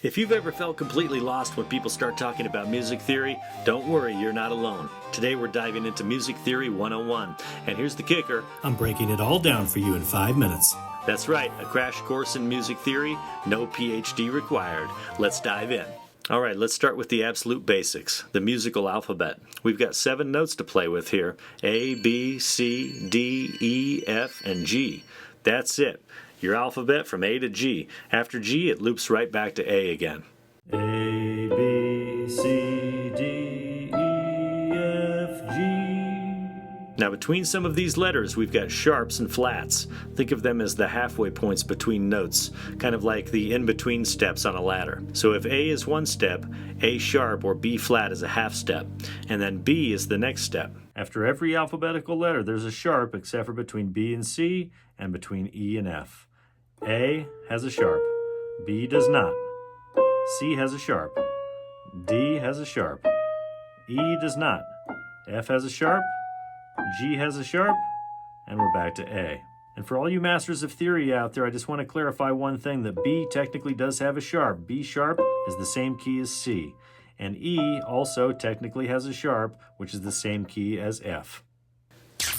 If you've ever felt completely lost when people start talking about music theory, don't worry, you're not alone. Today we're diving into Music Theory 101, and here's the kicker. I'm breaking it all down for you in 5 minutes. That's right, a crash course in music theory, no PhD required. Let's dive in. All right, let's start with the absolute basics, the musical alphabet. We've got 7 notes to play with here, A, B, C, D, E, F, and G. That's it. Your alphabet from A to G. After G, it loops right back to A again. A, B, C, D, E, F, G. Now between some of these letters, we've got sharps and flats. Think of them as the halfway points between notes, kind of like the in-between steps on a ladder. So if A is one step, A sharp or B flat is a half step, and then B is the next step. After every alphabetical letter, there's a sharp except for between B and C and between E and F. A has a sharp, B does not. C has a sharp, D has a sharp, E does not. F has a sharp, G has a sharp, and we're back to A. And for all you masters of theory out there, I just want to clarify one thing, that B technically does have a sharp. B sharp is the same key as C. And E also technically has a sharp, which is the same key as F.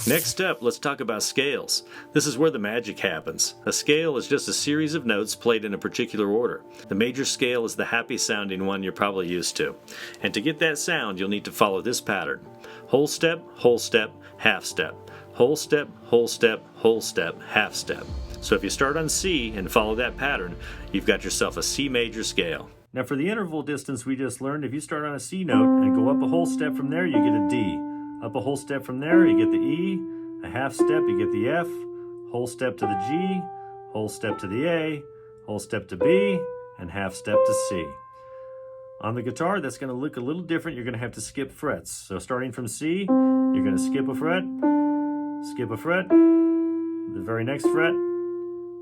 Next up, let's talk about scales. This is where the magic happens. A scale is just a series of notes played in a particular order. The major scale is the happy sounding one you're probably used to. And to get that sound, you'll need to follow this pattern. Whole step, half step. Whole step, half step. So if you start on C and follow that pattern, you've got yourself a C major scale. Now for the interval distance we just learned, if you start on a C note and go up a whole step from there, you get a D. Up a whole step from there, you get the E. A half step, you get the F. Whole step to the G. Whole step to the A. Whole step to B. And half step to C. On the guitar, that's going to look a little different. You're going to have to skip frets. So starting from C, you're going to skip a fret, the very next fret,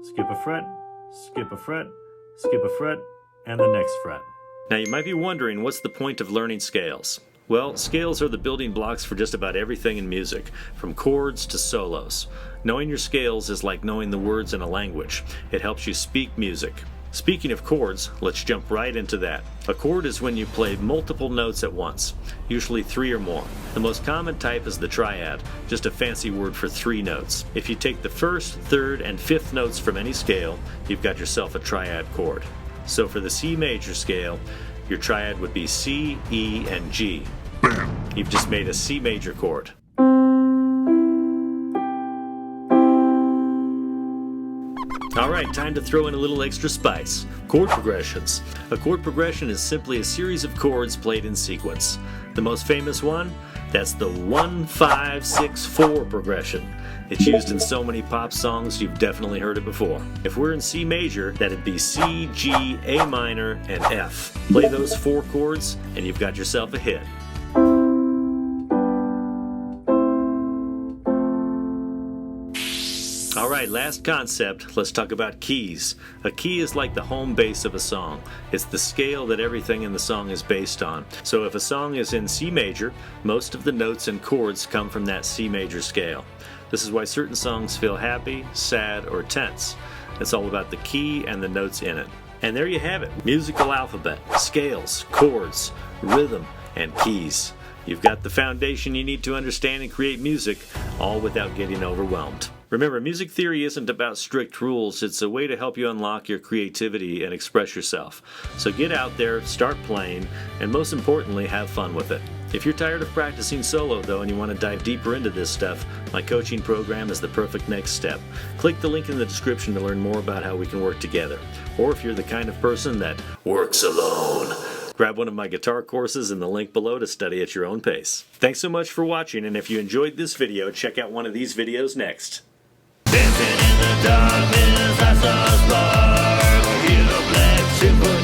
skip a fret, skip a fret, skip a fret, and the next fret. Now you might be wondering, what's the point of learning scales? Well, scales are the building blocks for just about everything in music, from chords to solos. Knowing your scales is like knowing the words in a language. It helps you speak music. Speaking of chords, let's jump right into that. A chord is when you play multiple notes at once, usually 3 or more. The most common type is the triad, just a fancy word for 3 notes. If you take the 1st, 3rd, and 5th notes from any scale, you've got yourself a triad chord. So for the C major scale, your triad would be C, E, and G. You've just made a C major chord. Alright, time to throw in a little extra spice. Chord progressions. A chord progression is simply a series of chords played in sequence. The most famous one? That's the 1-5-6-4 progression. It's used in so many pop songs, you've definitely heard it before. If we're in C major, that'd be C, G, A minor, and F. Play those 4 chords, and you've got yourself a hit. Alright, last concept, let's talk about keys. A key is like the home base of a song. It's the scale that everything in the song is based on. So if a song is in C major, most of the notes and chords come from that C major scale. This is why certain songs feel happy, sad, or tense. It's all about the key and the notes in it. And there you have it, musical alphabet, scales, chords, rhythm, and keys. You've got the foundation you need to understand and create music, all without getting overwhelmed. Remember, music theory isn't about strict rules, it's a way to help you unlock your creativity and express yourself. So get out there, start playing, and most importantly, have fun with it. If you're tired of practicing solo though and you want to dive deeper into this stuff, my coaching program is the perfect next step. Click the link in the description to learn more about how we can work together. Or if you're the kind of person that works alone, grab one of my guitar courses in the link below to study at your own pace. Thanks so much for watching, and if you enjoyed this video, check out one of these videos next. Dancing in the darkness, I saw a spark, a black super